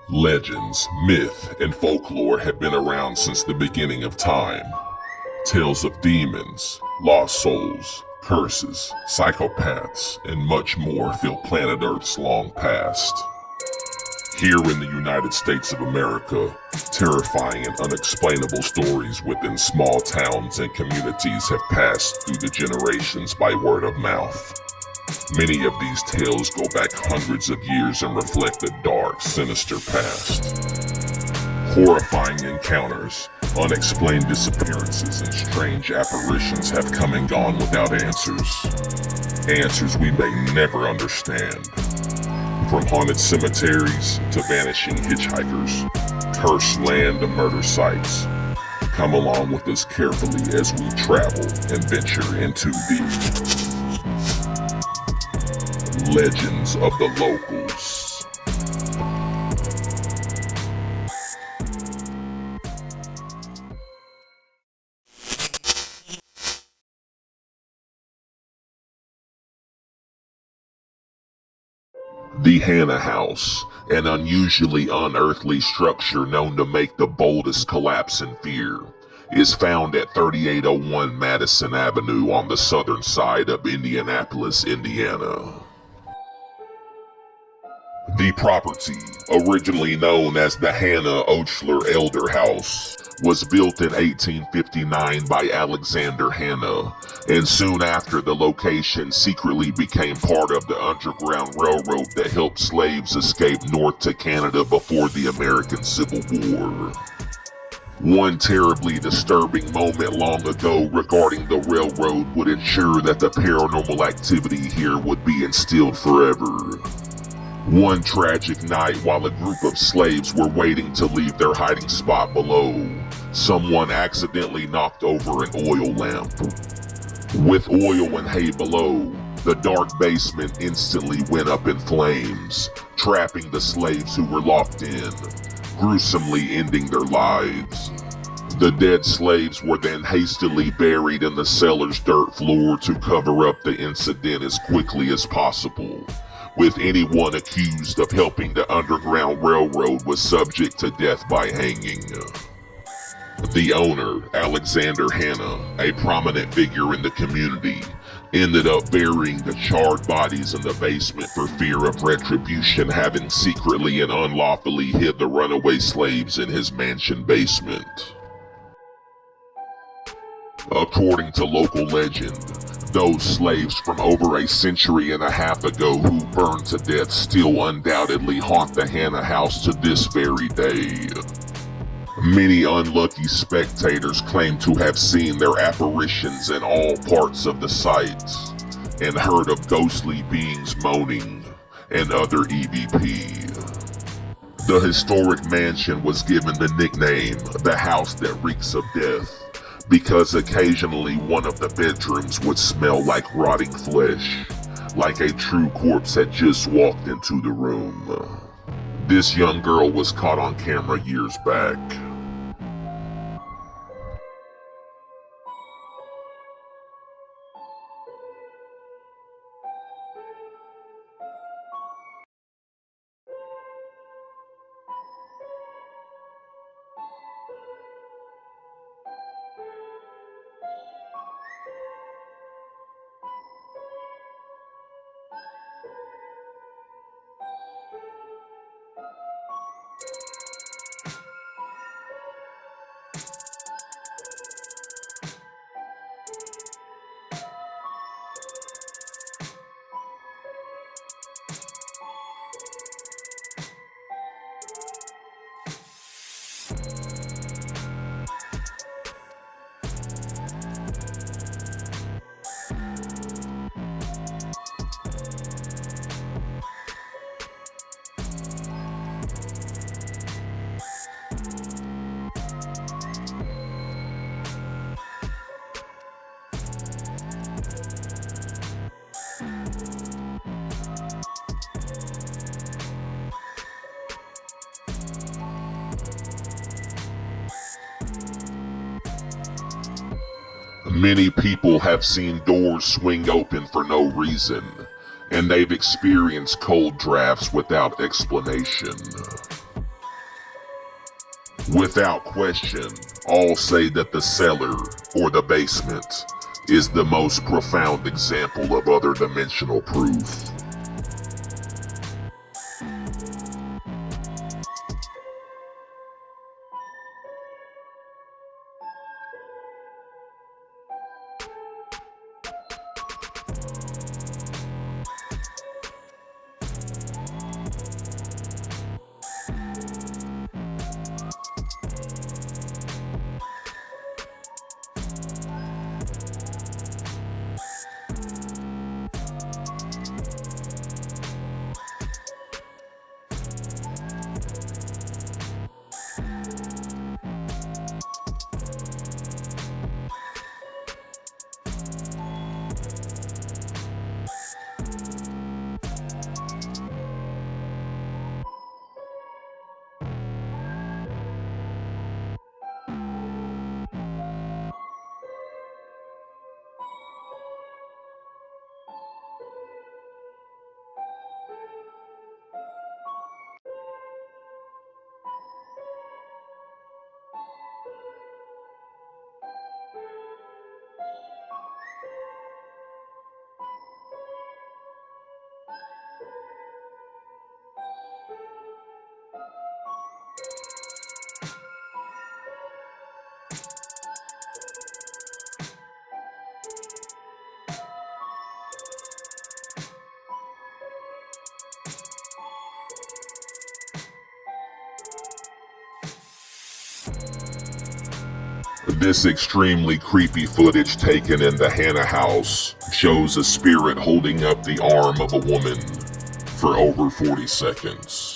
Legends, myth, and folklore have been around since the beginning of time. Tales of demons, lost souls, curses, psychopaths, and much more fill planet Earth's long past. Here in the United States of America, terrifying and unexplainable stories within small towns and communities have passed through the generations by word of mouth. Many of these tales go back hundreds of years and reflect a dark, sinister past. Horrifying encounters, unexplained disappearances, and strange apparitions have come and gone without answers. Answers we may never understand. From haunted cemeteries to vanishing hitchhikers, cursed land to murder sites. Come along with us carefully as we travel and venture into the legends of the locals. The Hannah House, an unusually unearthly structure known to make the boldest collapse in fear, is found at 3801 Madison Avenue on the southern side of Indianapolis, Indiana. The property, originally known as the Hannah Ochler Elder House, was built in 1859 by Alexander Hannah, and soon after the location secretly became part of the Underground Railroad that helped slaves escape north to Canada before the American Civil War. One terribly disturbing moment long ago regarding the railroad would ensure that the paranormal activity here would be instilled forever. One tragic night while a group of slaves were waiting to leave their hiding spot below, someone accidentally knocked over an oil lamp. With oil and hay below, the dark basement instantly went up in flames, trapping the slaves who were locked in, gruesomely ending their lives. The dead slaves were then hastily buried in the cellar's dirt floor to cover up the incident as quickly as possible, with anyone accused of helping the Underground Railroad was subject to death by hanging. The owner, Alexander Hannah, a prominent figure in the community, ended up burying the charred bodies in the basement for fear of retribution, having secretly and unlawfully hid the runaway slaves in his mansion basement. According to local legend, those slaves from over a century and a half ago who burned to death still undoubtedly haunt the Hannah House to this very day. Many unlucky spectators claim to have seen their apparitions in all parts of the site, and heard of ghostly beings moaning, and other EVP. The historic mansion was given the nickname, the House That Reeks of Death, because occasionally one of the bedrooms would smell like rotting flesh, like a true corpse had just walked into the room. This young girl was caught on camera years back. Many people have seen doors swing open for no reason, and they've experienced cold drafts without explanation. Without question, all say that the cellar, or the basement, is the most profound example of other dimensional proof. This extremely creepy footage taken in the Hannah house shows a spirit holding up the arm of a woman for over 40 seconds.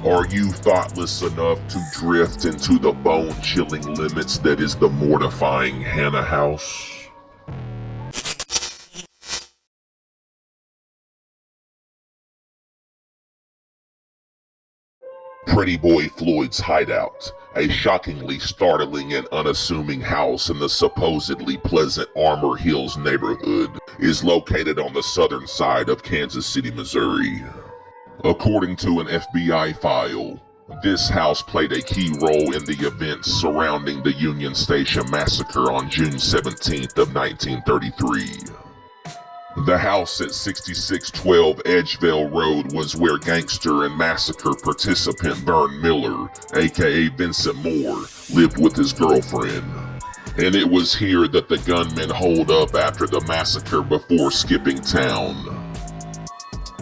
Are you thoughtless enough to drift into the bone-chilling limits that is the mortifying Hannah house? Pretty Boy Floyd's Hideout, a shockingly startling and unassuming house in the supposedly pleasant Armor Hills neighborhood, is located on the southern side of Kansas City, Missouri. According to an FBI file, this house played a key role in the events surrounding the Union Station massacre on June 17th of 1933. The house at 6612 Edgevale Road was where gangster and massacre participant Vern Miller, aka Vincent Moore, lived with his girlfriend. And it was here that the gunmen holed up after the massacre before skipping town.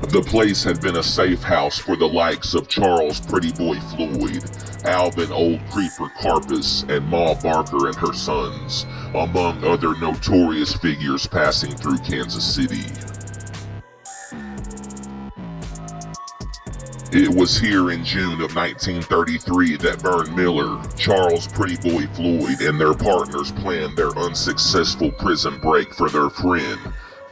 The place had been a safe house for the likes of Charles Pretty Boy Floyd, Alvin Old Creeper Carpus, and Ma Barker and her sons, among other notorious figures passing through Kansas City. It was here in June of 1933 that Vern Miller, Charles Pretty Boy Floyd, and their partners planned their unsuccessful prison break for their friend,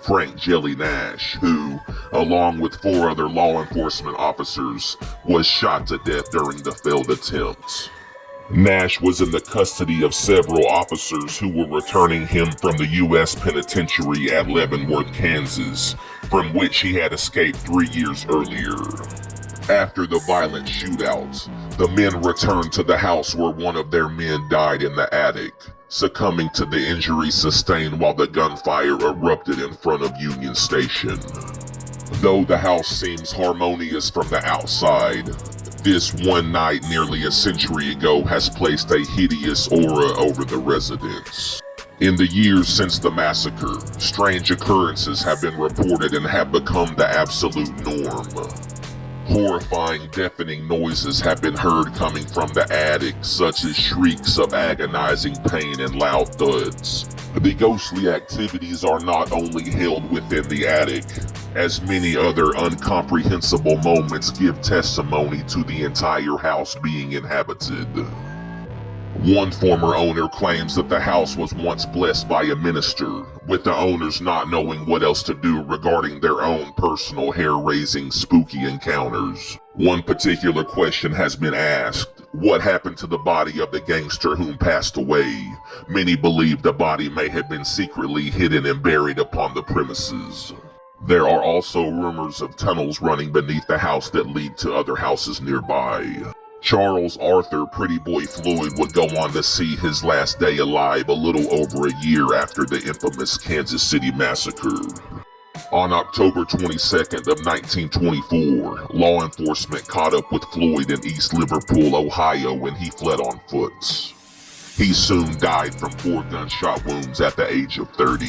Frank Jelly Nash, who, along with 4 other law enforcement officers, was shot to death during the failed attempt. Nash was in the custody of several officers who were returning him from the U.S. Penitentiary at Leavenworth, Kansas, from which he had escaped 3 years earlier. After the violent shootout, the men returned to the house where one of their men died in the attic, succumbing to the injuries sustained while the gunfire erupted in front of Union Station. Though the house seems harmonious from the outside, this one night nearly a century ago has placed a hideous aura over the residence. In the years since the massacre, strange occurrences have been reported and have become the absolute norm. Horrifying, deafening noises have been heard coming from the attic, such as shrieks of agonizing pain and loud thuds. The ghostly activities are not only held within the attic, as many other incomprehensible moments give testimony to the entire house being inhabited. One former owner claims that the house was once blessed by a minister, with the owners not knowing what else to do regarding their own personal hair-raising spooky encounters. One particular question has been asked: what happened to the body of the gangster whom passed away? Many believe the body may have been secretly hidden and buried upon the premises. There are also rumors of tunnels running beneath the house that lead to other houses nearby. Charles Arthur Pretty Boy Floyd would go on to see his last day alive a little over a year after the infamous Kansas City massacre. On October 22nd of 1924, law enforcement caught up with Floyd in East Liverpool, Ohio, when he fled on foot. He soon died from 4 gunshot wounds at the age of 30.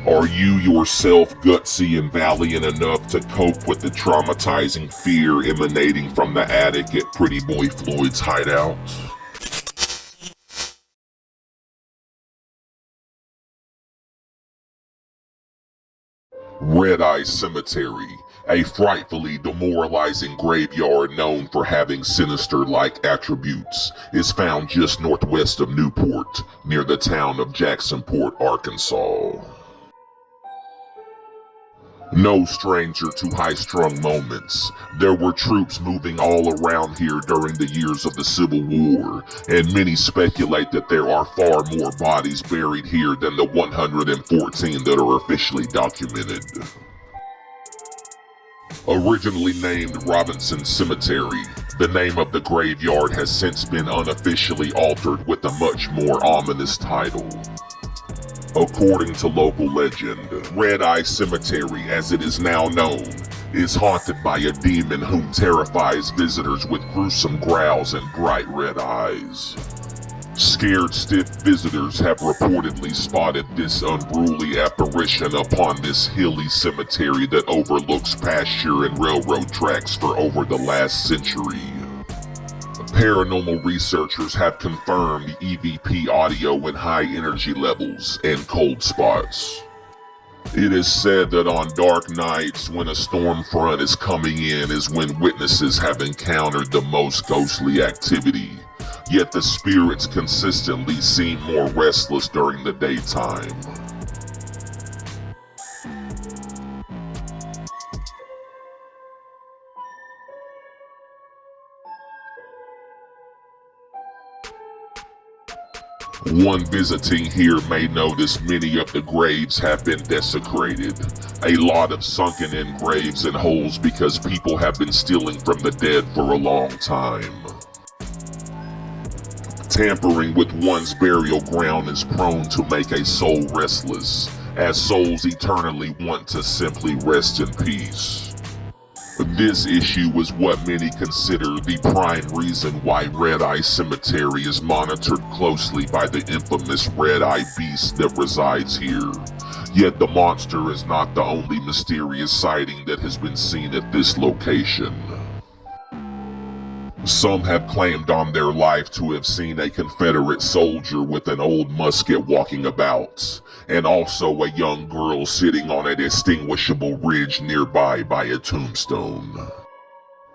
Are you yourself gutsy and valiant enough to cope with the traumatizing fear emanating from the attic at Pretty Boy Floyd's hideout? Red Eye Cemetery, a frightfully demoralizing graveyard known for having sinister-like attributes, is found just northwest of Newport, near the town of Jacksonport, Arkansas. No stranger to high-strung moments, there were troops moving all around here during the years of the Civil War, and many speculate that there are far more bodies buried here than the 114 that are officially documented. Originally named Robinson Cemetery, the name of the graveyard has since been unofficially altered with a much more ominous title. According to local legend, Red Eye Cemetery, as it is now known, is haunted by a demon whom terrifies visitors with gruesome growls and bright red eyes. Scared stiff visitors have reportedly spotted this unruly apparition upon this hilly cemetery that overlooks pasture and railroad tracks for over the last century. Paranormal researchers have confirmed EVP audio in high energy levels and cold spots. It is said that on dark nights when a storm front is coming in is when witnesses have encountered the most ghostly activity, yet the spirits consistently seem more restless during the daytime. One visiting here may notice many of the graves have been desecrated. A lot of sunken-in graves and holes because people have been stealing from the dead for a long time. Tampering with one's burial ground is prone to make a soul restless, as souls eternally want to simply rest in peace. This issue is what many consider the prime reason why Red Eye Cemetery is monitored closely by the infamous Red Eye Beast that resides here. Yet the monster is not the only mysterious sighting that has been seen at this location. Some have claimed on their life to have seen a Confederate soldier with an old musket walking about, and also a young girl sitting on a distinguishable ridge nearby by a tombstone.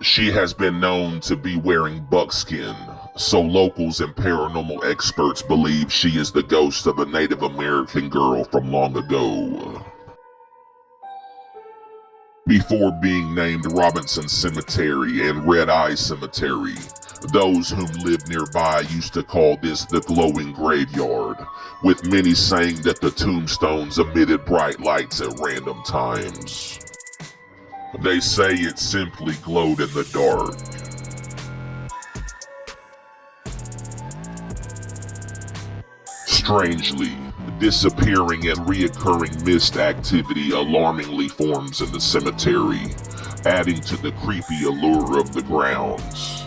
She has been known to be wearing buckskin, so locals and paranormal experts believe she is the ghost of a Native American girl from long ago. Before being named Robinson Cemetery and Red Eye Cemetery, those whom lived nearby used to call this the glowing graveyard, with many saying that the tombstones emitted bright lights at random times. They say it simply glowed in the dark. Strangely, disappearing and reoccurring mist activity alarmingly forms in the cemetery, adding to the creepy allure of the grounds.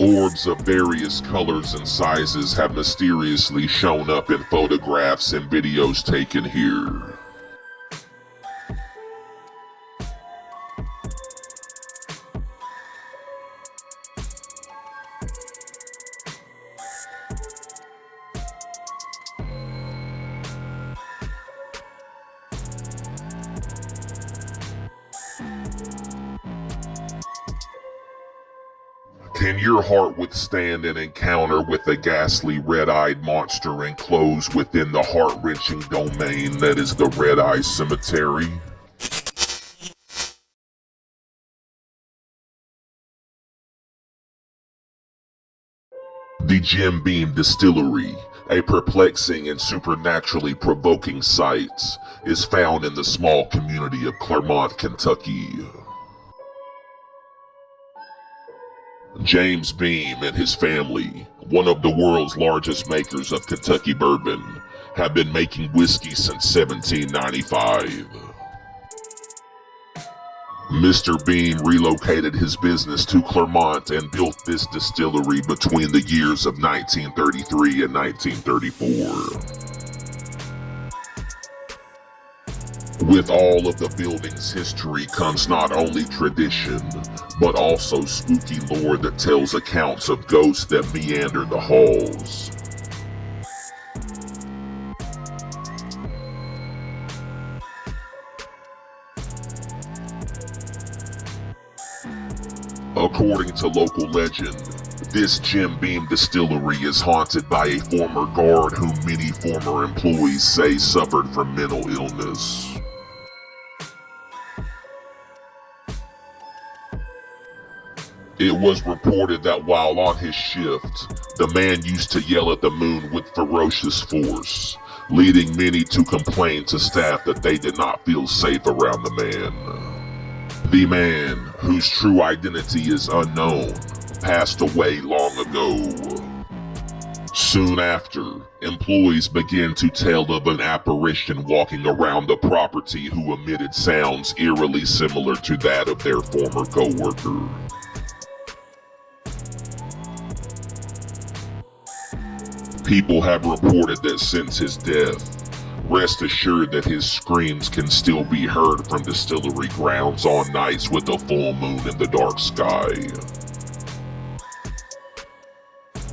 Orbs of various colors and sizes have mysteriously shown up in photographs and videos taken here. Can your heart withstand an encounter with a ghastly red-eyed monster enclosed within the heart-wrenching domain that is the Red Eye Cemetery? The Jim Beam Distillery, a perplexing and supernaturally provoking sight, is found in the small community of Clermont, Kentucky. James Beam and his family, one of the world's largest makers of Kentucky bourbon, have been making whiskey since 1795. Mr. Beam relocated his business to Clermont and built this distillery between the years of 1933 and 1934. With all of the building's history comes not only tradition, but also spooky lore that tells accounts of ghosts that meander the halls. According to local legend, this Jim Beam distillery is haunted by a former guard whom many former employees say suffered from mental illness. It was reported that while on his shift, the man used to yell at the moon with ferocious force, leading many to complain to staff that they did not feel safe around the man. The man, whose true identity is unknown, passed away long ago. Soon after, employees began to tell of an apparition walking around the property who emitted sounds eerily similar to that of their former co-worker. People have reported that since his death, rest assured that his screams can still be heard from distillery grounds on nights with a full moon in the dark sky.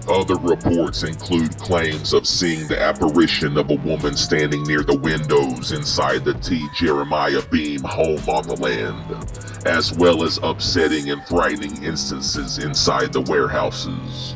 Other reports include claims of seeing the apparition of a woman standing near the windows inside the T. Jeremiah Beam home on the land, as well as upsetting and frightening instances inside the warehouses.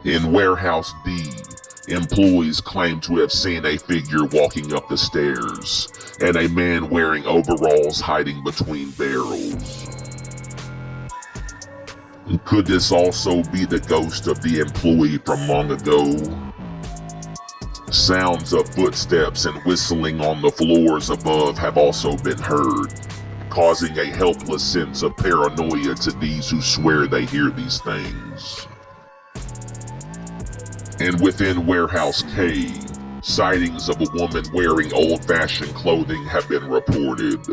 In Warehouse D, employees claim to have seen a figure walking up the stairs, and a man wearing overalls hiding between barrels. Could this also be the ghost of the employee from long ago? Sounds of footsteps and whistling on the floors above have also been heard, causing a helpless sense of paranoia to these who swear they hear these things. And within Warehouse K, sightings of a woman wearing old-fashioned clothing have been reported.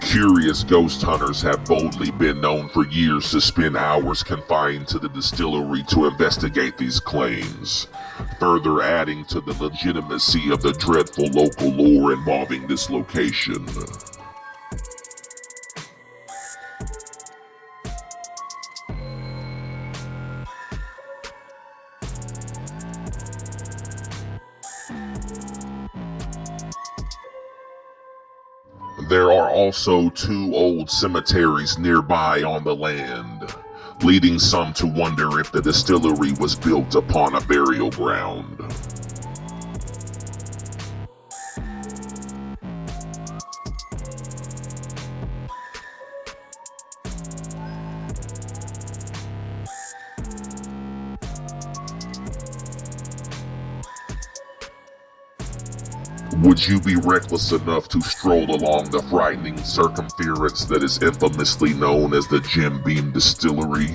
Curious ghost hunters have boldly been known for years to spend hours confined to the distillery to investigate these claims, further adding to the legitimacy of the dreadful local lore involving this location. There are also 2 old cemeteries nearby on the land, leading some to wonder if the distillery was built upon a burial ground. Would you be reckless enough to stroll along the frightening circumference that is infamously known as the Jim Beam Distillery?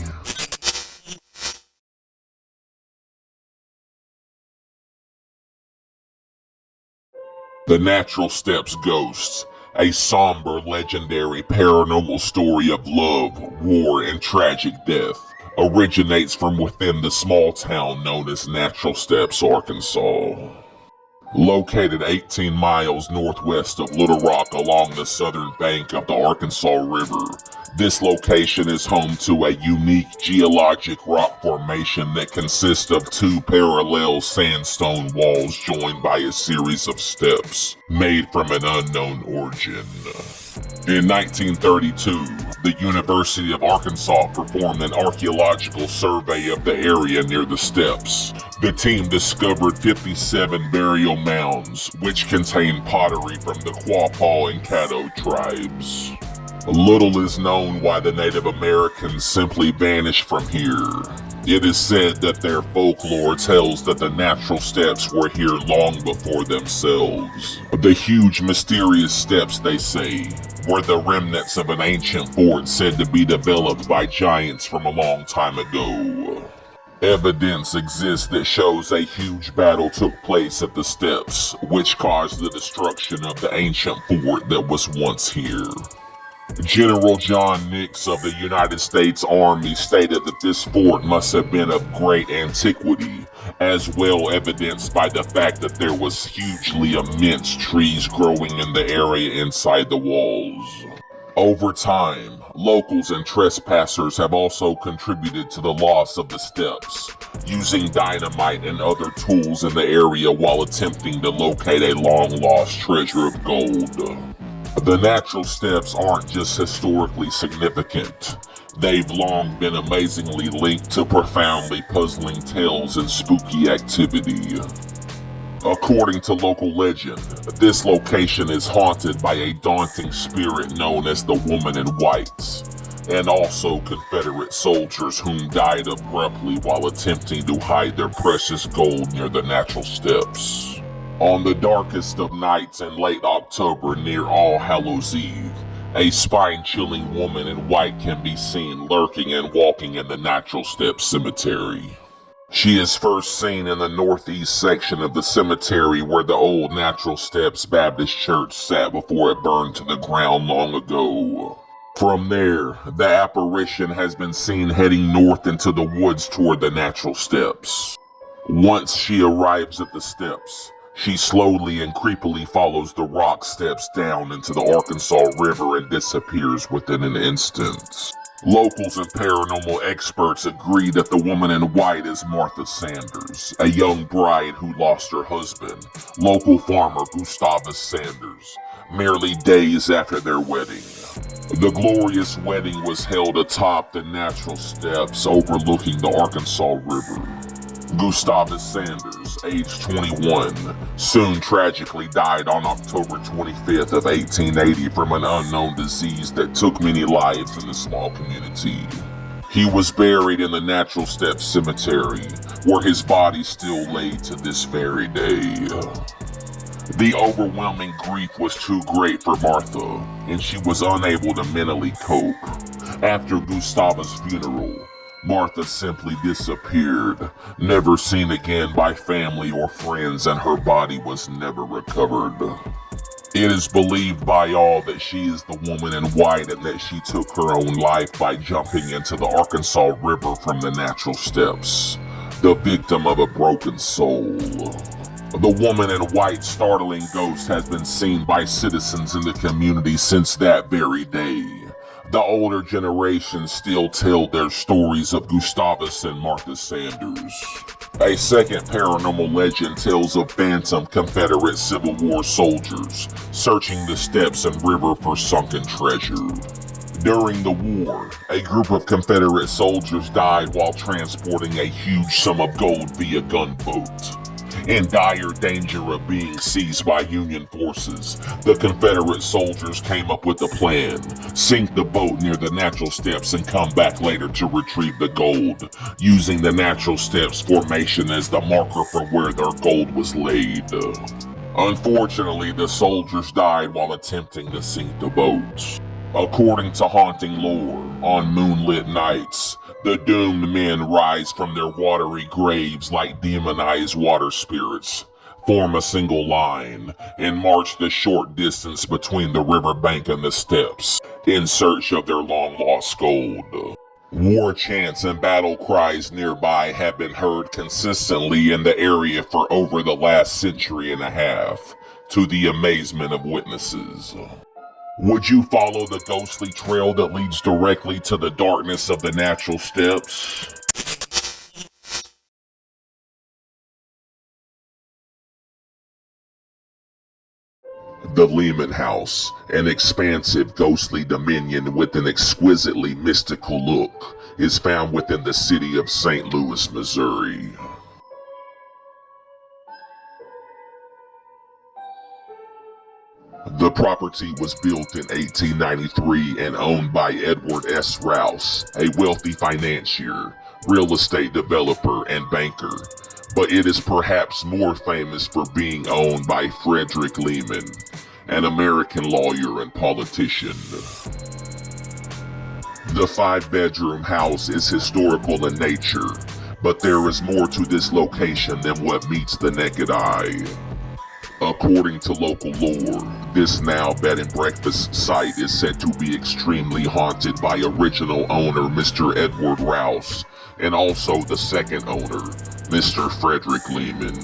The Natural Steps Ghosts, a somber, legendary paranormal story of love, war, and tragic death, originates from within the small town known as Natural Steps, Arkansas. Located 18 miles northwest of Little Rock along the southern bank of the Arkansas River, this location is home to a unique geologic rock formation that consists of 2 parallel sandstone walls joined by a series of steps made from an unknown origin. In 1932, the University of Arkansas performed an archaeological survey of the area near the steps. The team discovered 57 burial mounds, which contained pottery from the Quapaw and Caddo tribes. Little is known why the Native Americans simply vanished from here. It is said that their folklore tells that the natural steps were here long before themselves. The huge mysterious steps, they say, were the remnants of an ancient fort said to be developed by giants from a long time ago. Evidence exists that shows a huge battle took place at the steps, which caused the destruction of the ancient fort that was once here. General John Nix of the United States Army stated that this fort must have been of great antiquity, as well evidenced by the fact that there was hugely immense trees growing in the area inside the walls. Over time, locals and trespassers have also contributed to the loss of the steps, using dynamite and other tools in the area while attempting to locate a long-lost treasure of gold. The natural steps aren't just historically significant. They've long been amazingly linked to profoundly puzzling tales and spooky activity. According to local legend, this location is haunted by a daunting spirit known as the Woman in White, and also Confederate soldiers whom died abruptly while attempting to hide their precious gold near the natural steps. On the darkest of nights in late October near All Hallows Eve, a spine-chilling woman in white can be seen lurking and walking in the Natural Steps Cemetery. She is first seen in the northeast section of the cemetery where the old Natural Steps Baptist Church sat before it burned to the ground long ago. From there, the apparition has been seen heading north into the woods toward the Natural Steps. Once she arrives at the steps, she slowly and creepily follows the rock steps down into the Arkansas River and disappears within an instant. Locals and paranormal experts agree that the woman in white is Martha Sanders, a young bride who lost her husband, local farmer Gustavus Sanders, merely days after their wedding. The glorious wedding was held atop the Natural Steps overlooking the Arkansas River. Gustavus Sanders, age 21, soon tragically died on October 25th of 1880 from an unknown disease that took many lives in the small community. He was buried in the Natural Steps Cemetery, where his body still lay to this very day. The overwhelming grief was too great for Martha, and she was unable to mentally cope. After Gustava's funeral, Martha simply disappeared, never seen again by family or friends, and her body was never recovered. It is believed by all that she is the woman in white and that she took her own life by jumping into the Arkansas River from the natural steps, the victim of a broken soul. The woman in white's startling ghost has been seen by citizens in the community since that very day. The older generations still tell their stories of Gustavus and Martha Sanders. A second paranormal legend tells of phantom Confederate Civil War soldiers searching the steps and river for sunken treasure. During the war, a group of Confederate soldiers died while transporting a huge sum of gold via gunboat. In dire danger of being seized by Union forces, the Confederate soldiers came up with a plan: sink the boat near the natural steps and come back later to retrieve the gold, using the natural steps formation as the marker for where their gold was laid. Unfortunately, the soldiers died while attempting to sink the boat. According to haunting lore, on moonlit nights, the doomed men rise from their watery graves like demonized water spirits, form a single line, and march the short distance between the riverbank and the steps, in search of their long-lost gold. War chants and battle cries nearby have been heard consistently in the area for over the last century and a half, to the amazement of witnesses. Would you follow the ghostly trail that leads directly to the darkness of the natural steps? The Lehmann House, an expansive ghostly dominion with an exquisitely mystical look, is found within the city of St. Louis, Missouri. The property was built in 1893 and owned by Edward S. Rouse, a wealthy financier, real estate developer, and banker, but it is perhaps more famous for being owned by Frederick Lehman, an American lawyer and politician. The 5-bedroom house is historical in nature, but there is more to this location than what meets the naked eye. According to local lore, this now bed and breakfast site is said to be extremely haunted by original owner Mr. Edward Rouse, and also the second owner, Mr. Frederick Lehman.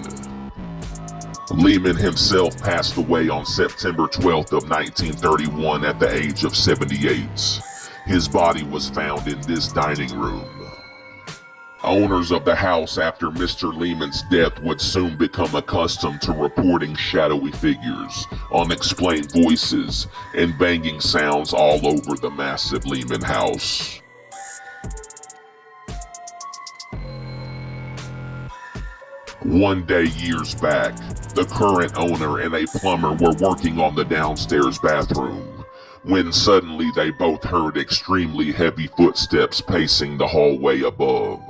Lehman himself passed away on September 12th of 1931 at the age of 78. His body was found in this dining room. Owners of the house after Mr. Lehman's death would soon become accustomed to reporting shadowy figures, unexplained voices, and banging sounds all over the massive Lehman house. One day years back, the current owner and a plumber were working on the downstairs bathroom, when suddenly they both heard extremely heavy footsteps pacing the hallway above.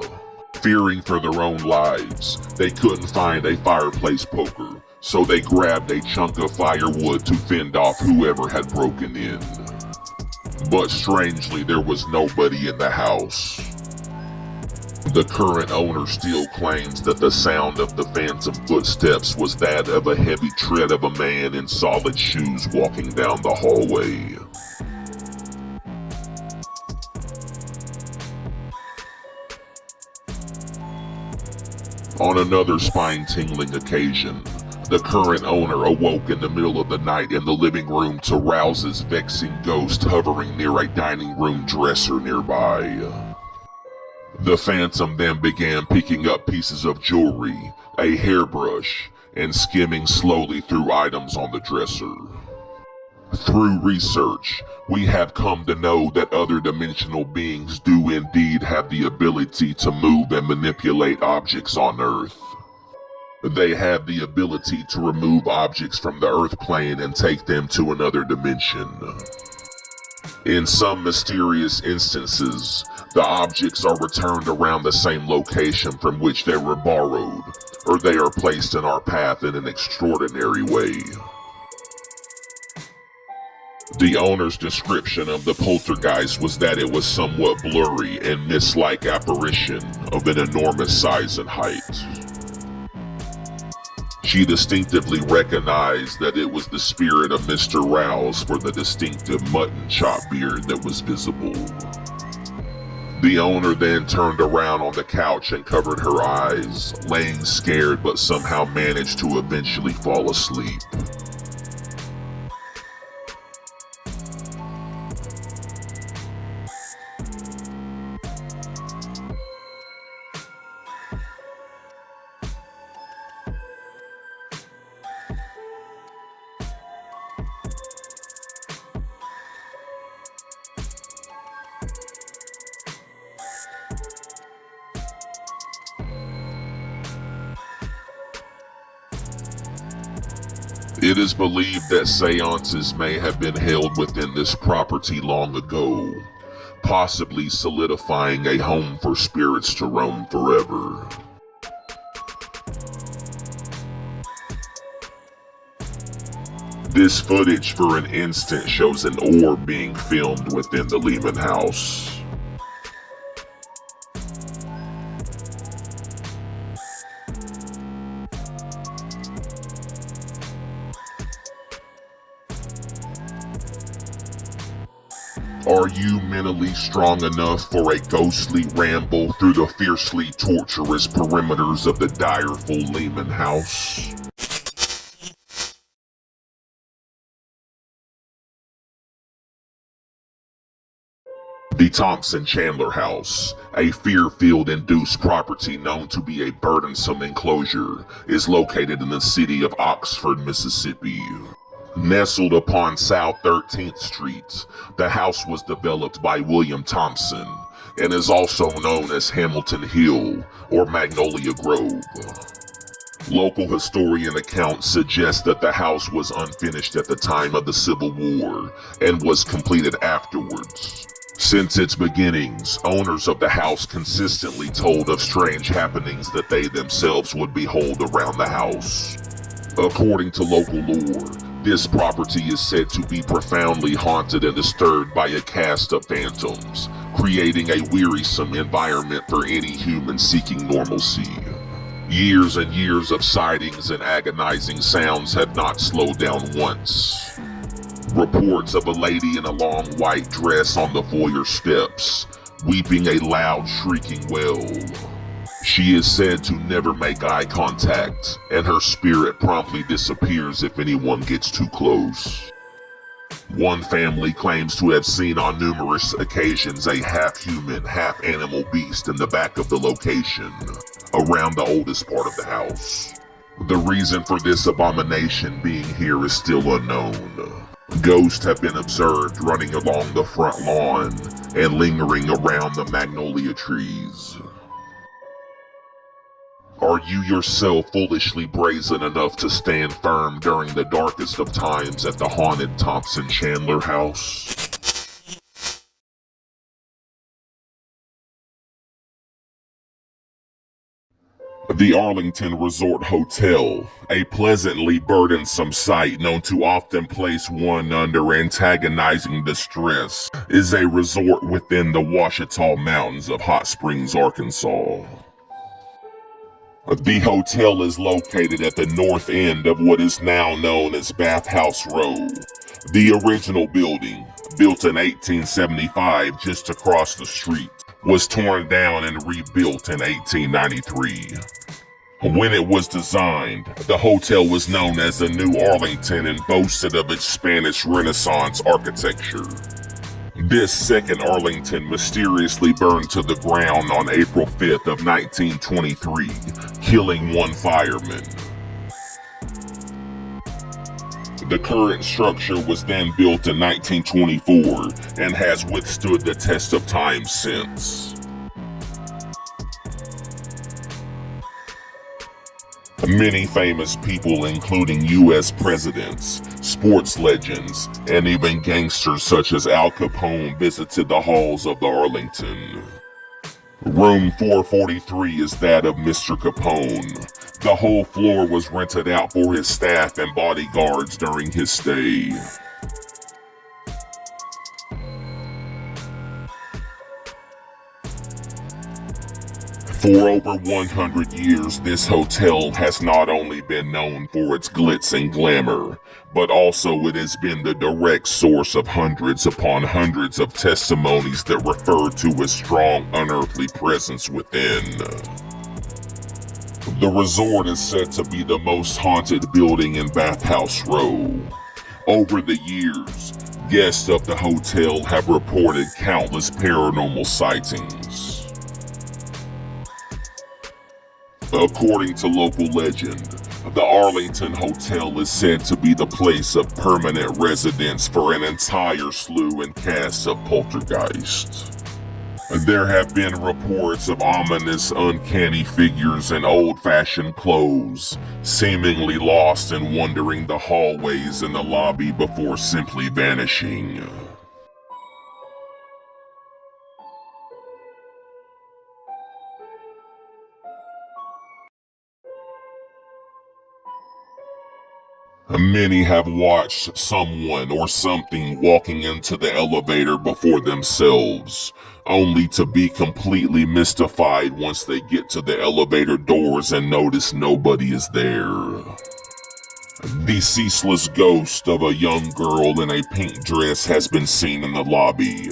Fearing for their own lives, they couldn't find a fireplace poker, so they grabbed a chunk of firewood to fend off whoever had broken in. But strangely, there was nobody in the house. The current owner still claims that the sound of the phantom footsteps was that of a heavy tread of a man in solid shoes walking down the hallway. On another spine-tingling occasion, the current owner awoke in the middle of the night in the living room to Rouse's vexing ghost hovering near a dining room dresser nearby. The phantom then began picking up pieces of jewelry, a hairbrush, and skimming slowly through items on the dresser. Through research, we have come to know that other dimensional beings do indeed have the ability to move and manipulate objects on Earth. They have the ability to remove objects from the Earth plane and take them to another dimension. In some mysterious instances, The objects are returned around the same location from which they were borrowed, or they are placed in our path in an extraordinary way. The owner's description of the poltergeist was that it was somewhat blurry and mist-like apparition of an enormous size and height. She distinctively recognized that it was the spirit of Mr. Rouse for the distinctive mutton chop beard that was visible. The owner then turned around on the couch and covered her eyes, laying scared but somehow managed to eventually fall asleep. It is believed that seances may have been held within this property long ago, possibly solidifying a home for spirits to roam forever. This footage for an instant shows an orb being filmed within the Lehman house. Are you mentally strong enough for a ghostly ramble through the fiercely torturous perimeters of the direful Lehman house? The Thompson-Chandler house, a fear-filled induced property known to be a burdensome enclosure, is located in the city of Oxford, Mississippi. Nestled upon South 13th Street, the house was developed by William Thompson and is also known as Hamilton Hill or Magnolia Grove. Local historian accounts suggest that the house was unfinished at the time of the Civil War and was completed afterwards. Since its beginnings, owners of the house consistently told of strange happenings that they themselves would behold around the house. According to local lore, this property is said to be profoundly haunted and disturbed by a cast of phantoms, creating a wearisome environment for any human seeking normalcy. Years and years of sightings and agonizing sounds have not slowed down once. Reports of a lady in a long white dress on the foyer steps, weeping a loud shrieking wail. She is said to never make eye contact, and her spirit promptly disappears if anyone gets too close. One family claims to have seen on numerous occasions a half-human, half-animal beast in the back of the location, around the oldest part of the house. The reason for this abomination being here is still unknown. Ghosts have been observed running along the front lawn and lingering around the magnolia trees. Are you yourself foolishly brazen enough to stand firm during the darkest of times at the haunted Thompson-Chandler house? The Arlington Resort Hotel, a pleasantly burdensome sight known to often place one under antagonizing distress, is a resort within the Ouachita Mountains of Hot Springs, Arkansas. The hotel is located at the north end of what is now known as Bathhouse Road. The original building, built in 1875 just across the street, was torn down and rebuilt in 1893. When it was designed, the hotel was known as the New Arlington and boasted of its Spanish Renaissance architecture. This second Arlington mysteriously burned to the ground on April 5th of 1923, killing one fireman. The current structure was then built in 1924 and has withstood the test of time since. Many famous people, including U.S. presidents, sports legends, and even gangsters such as Al Capone visited the halls of the Arlington. Room 443 is that of Mr. Capone. The whole floor was rented out for his staff and bodyguards during his stay. For over 100 years, this hotel has not only been known for its glitz and glamour, but also it has been the direct source of hundreds upon hundreds of testimonies that refer to a strong unearthly presence within. The resort is said to be the most haunted building in Bathhouse Row. Over the years, guests of the hotel have reported countless paranormal sightings. According to local legend, the Arlington Hotel is said to be the place of permanent residence for an entire slew and cast of poltergeists. There have been reports of ominous, uncanny figures in old-fashioned clothes, seemingly lost and wandering the hallways and the lobby before simply vanishing. Many have watched someone or something walking into the elevator before themselves, only to be completely mystified once they get to the elevator doors and notice nobody is there. The ceaseless ghost of a young girl in a pink dress has been seen in the lobby.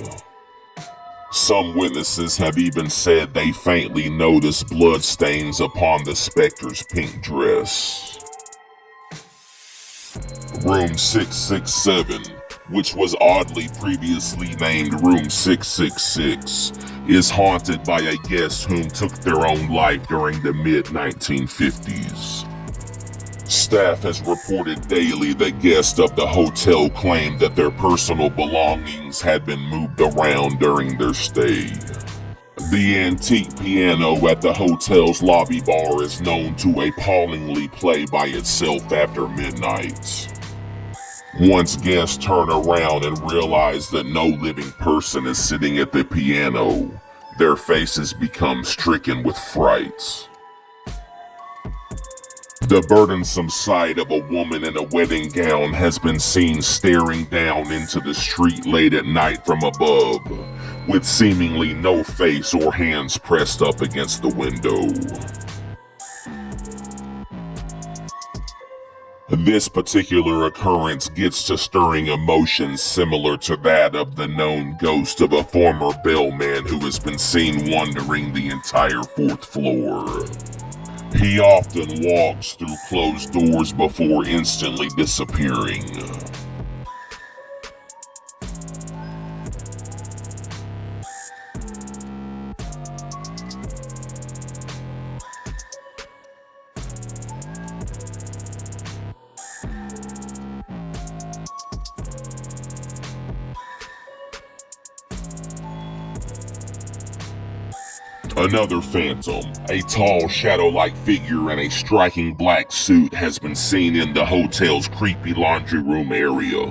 Some witnesses have even said they faintly noticed blood stains upon the specter's pink dress. Room 667, which was oddly previously named Room 666, is haunted by a guest whom took their own life during the mid-1950s. Staff has reported daily that guests of the hotel claimed that their personal belongings had been moved around during their stay. The antique piano at the hotel's lobby bar is known to appallingly play by itself after midnight. Once guests turn around and realize that no living person is sitting at the piano, their faces become stricken with fright. The burdensome sight of a woman in a wedding gown has been seen staring down into the street late at night from above, with seemingly no face or hands pressed up against the window. This particular occurrence gets to stirring emotions similar to that of the known ghost of a former bellman who has been seen wandering the entire 4th floor. He often walks through closed doors before instantly disappearing. Another phantom, a tall shadow-like figure in a striking black suit, has been seen in the hotel's creepy laundry room area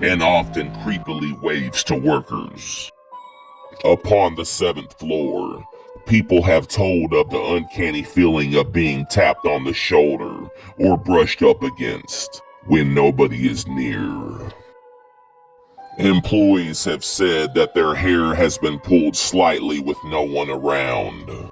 and often creepily waves to workers. Upon the 7th floor, people have told of the uncanny feeling of being tapped on the shoulder or brushed up against when nobody is near. Employees have said that their hair has been pulled slightly with no one around.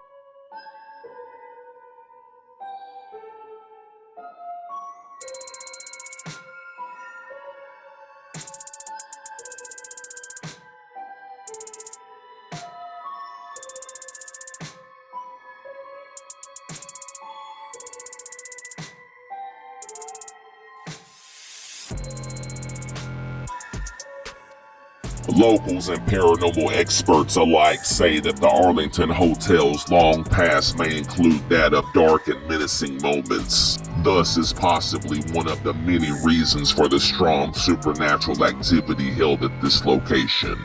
Locals and paranormal experts alike say that the Arlington Hotel's long past may include that of dark and menacing moments. Thus is possibly one of the many reasons for the strong supernatural activity held at this location.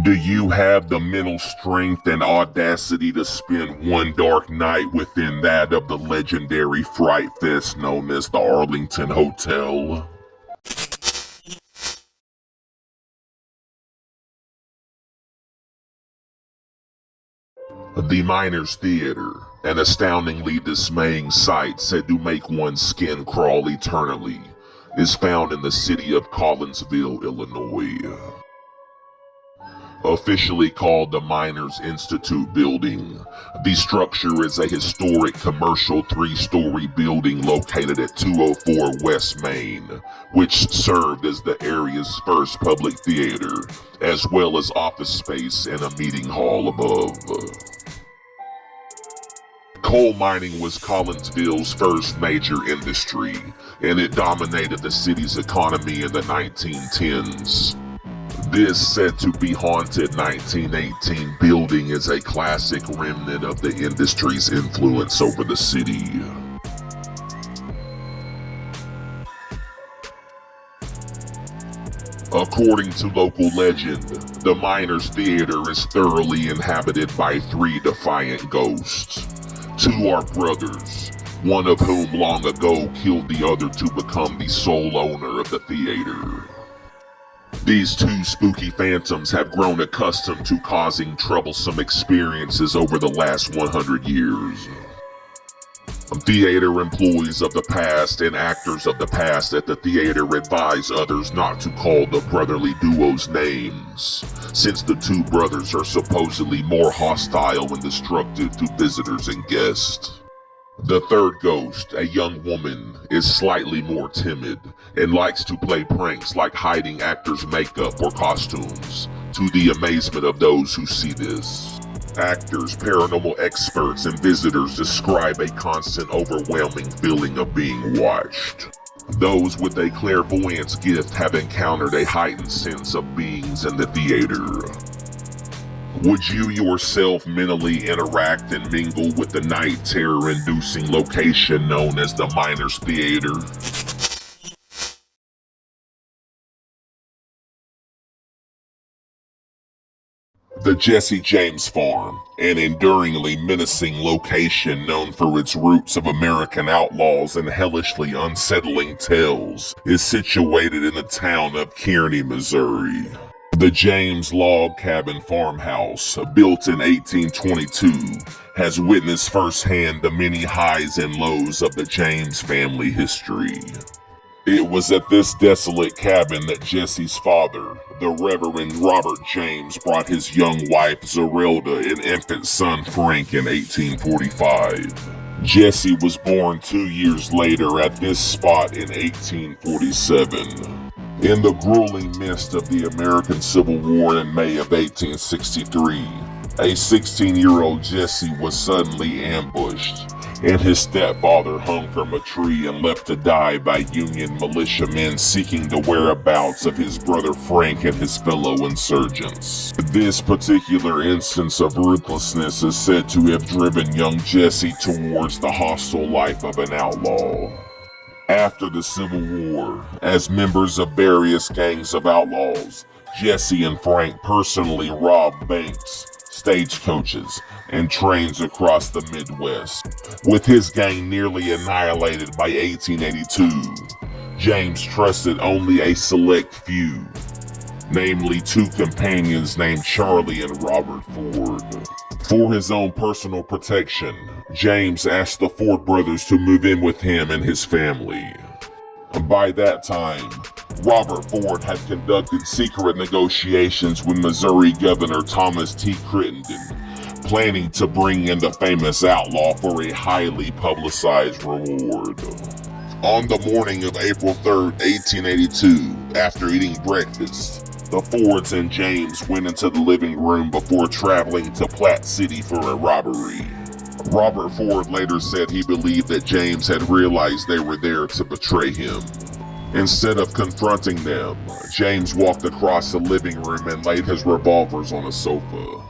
Do you have the mental strength and audacity to spend one dark night within that of the legendary Fright Fest known as the Arlington Hotel? The Miners Theater, an astoundingly dismaying sight said to make one's skin crawl eternally, is found in the city of Collinsville, Illinois. Officially called the Miners Institute Building, the structure is a historic commercial 3-story building located at 204 West Main, which served as the area's first public theater, as well as office space and a meeting hall above. Coal mining was Collinsville's first major industry, and it dominated the city's economy in the 1910s. This said to be haunted 1918 building is a classic remnant of the industry's influence over the city. According to local legend, the Miners Theater is thoroughly inhabited by 3 defiant ghosts. 2 are brothers, one of whom long ago killed the other to become the sole owner of the theater. These 2 spooky phantoms have grown accustomed to causing troublesome experiences over the last 100 years. Theater employees of the past and actors of the past at the theater advise others not to call the brotherly duo's names, since the 2 brothers are supposedly more hostile and destructive to visitors and guests. The 3rd ghost, a young woman, is slightly more timid and likes to play pranks like hiding actors' makeup or costumes, to the amazement of those who see this. Actors, paranormal experts, and visitors describe a constant overwhelming feeling of being watched. Those with a clairvoyance gift have encountered a heightened sense of beings in the theater. Would you yourself mentally interact and mingle with the night terror-inducing location known as the Miners Theater? The Jesse James Farm, an enduringly menacing location known for its roots of American outlaws and hellishly unsettling tales, is situated in the town of Kearney, Missouri. The James Log Cabin Farmhouse, built in 1822, has witnessed firsthand the many highs and lows of the James family history. It was at this desolate cabin that Jesse's father, the Reverend Robert James, brought his young wife Zerelda and infant son Frank in 1845. Jesse was born 2 years later at this spot in 1847. In the grueling midst of the American Civil War in May of 1863, a 16-year-old Jesse was suddenly ambushed, and his stepfather hung from a tree and left to die by Union militiamen seeking the whereabouts of his brother Frank and his fellow insurgents. This particular instance of ruthlessness is said to have driven young Jesse towards the hostile life of an outlaw. After the Civil War, as members of various gangs of outlaws, Jesse and Frank personally robbed banks, stagecoaches, and trains across the Midwest. With his gang nearly annihilated by 1882, James trusted only a select few, namely 2 companions named Charlie and Robert Ford. For his own personal protection, James asked the Ford brothers to move in with him and his family. By that time, Robert Ford had conducted secret negotiations with Missouri Governor Thomas T. Crittenden, planning to bring in the famous outlaw for a highly publicized reward. On the morning of April 3rd, 1882, after eating breakfast, the Fords and James went into the living room before traveling to Platte City for a robbery. Robert Ford later said he believed that James had realized they were there to betray him. Instead of confronting them, James walked across the living room and laid his revolvers on a sofa.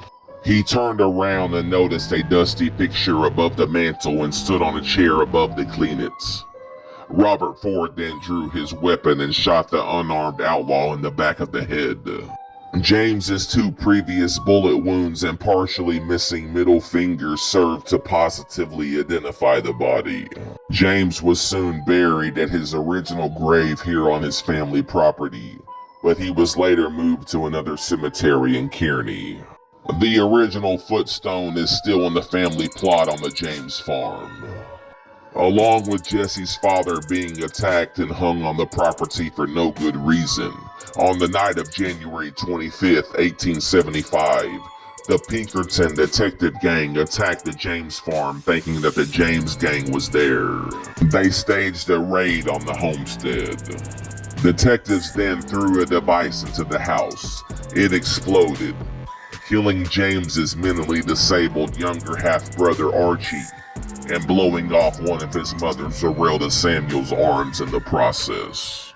He turned around and noticed a dusty picture above the mantel and stood on a chair above to clean it. Robert Ford then drew his weapon and shot the unarmed outlaw in the back of the head. James's 2 previous bullet wounds and partially missing middle fingers served to positively identify the body. James was soon buried at his original grave here on his family property, but he was later moved to another cemetery in Kearney. The original footstone is still in the family plot on the James farm. Along with Jesse's father being attacked and hung on the property for no good reason, on the night of January 25th, 1875, the Pinkerton detective gang attacked the James farm thinking that the James gang was there. They staged a raid on the homestead. Detectives then threw a device into the house. It exploded, killing James's mentally disabled younger half-brother Archie, and blowing off one of his mother Zerelda Samuel's arms in the process.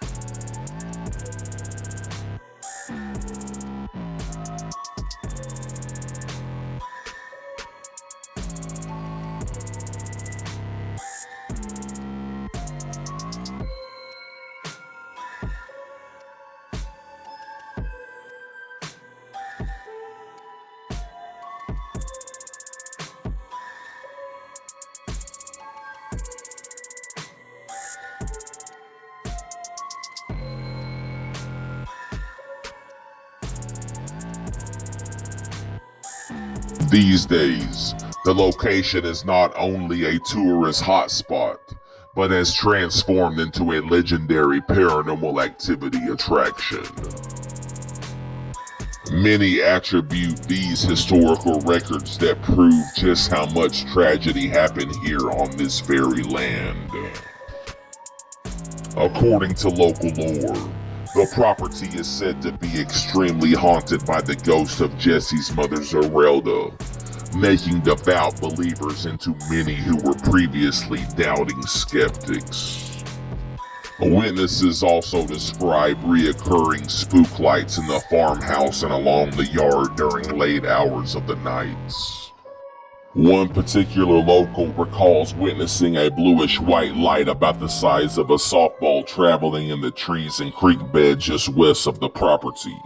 These days, the location is not only a tourist hotspot, but has transformed into a legendary paranormal activity attraction. Many attribute these historical records that prove just how much tragedy happened here on this very land. According to local lore, the property is said to be extremely haunted by the ghost of Jesse's mother Zerelda, making devout believers into many who were previously doubting skeptics. Witnesses also describe reoccurring spook lights in the farmhouse and along the yard during late hours of the nights. One particular local recalls witnessing a bluish-white light about the size of a softball traveling in the trees and creek bed just west of the property.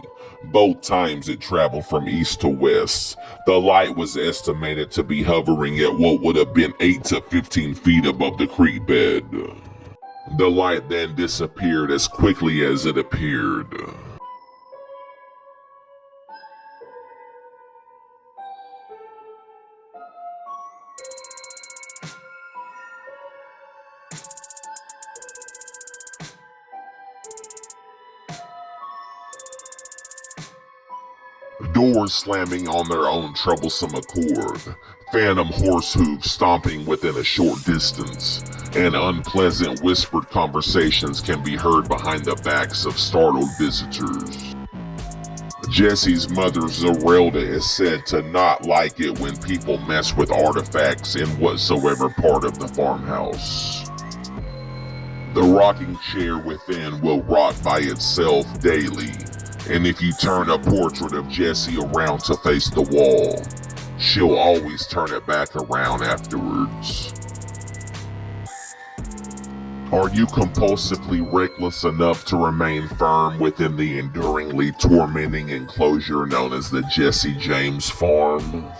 Both times it traveled from east to west. The light was estimated to be hovering at what would have been 8 to 15 feet above the creek bed. The light then disappeared as quickly as it appeared. Doors slamming on their own troublesome accord, phantom horse hooves stomping within a short distance, and unpleasant whispered conversations can be heard behind the backs of startled visitors. Jesse's mother Zerelda is said to not like it when people mess with artifacts in whatsoever part of the farmhouse. The rocking chair within will rock by itself daily, and if you turn a portrait of Jessie around to face the wall, she'll always turn it back around afterwards. Are you compulsively reckless enough to remain firm within the enduringly tormenting enclosure known as the Jesse James Farm?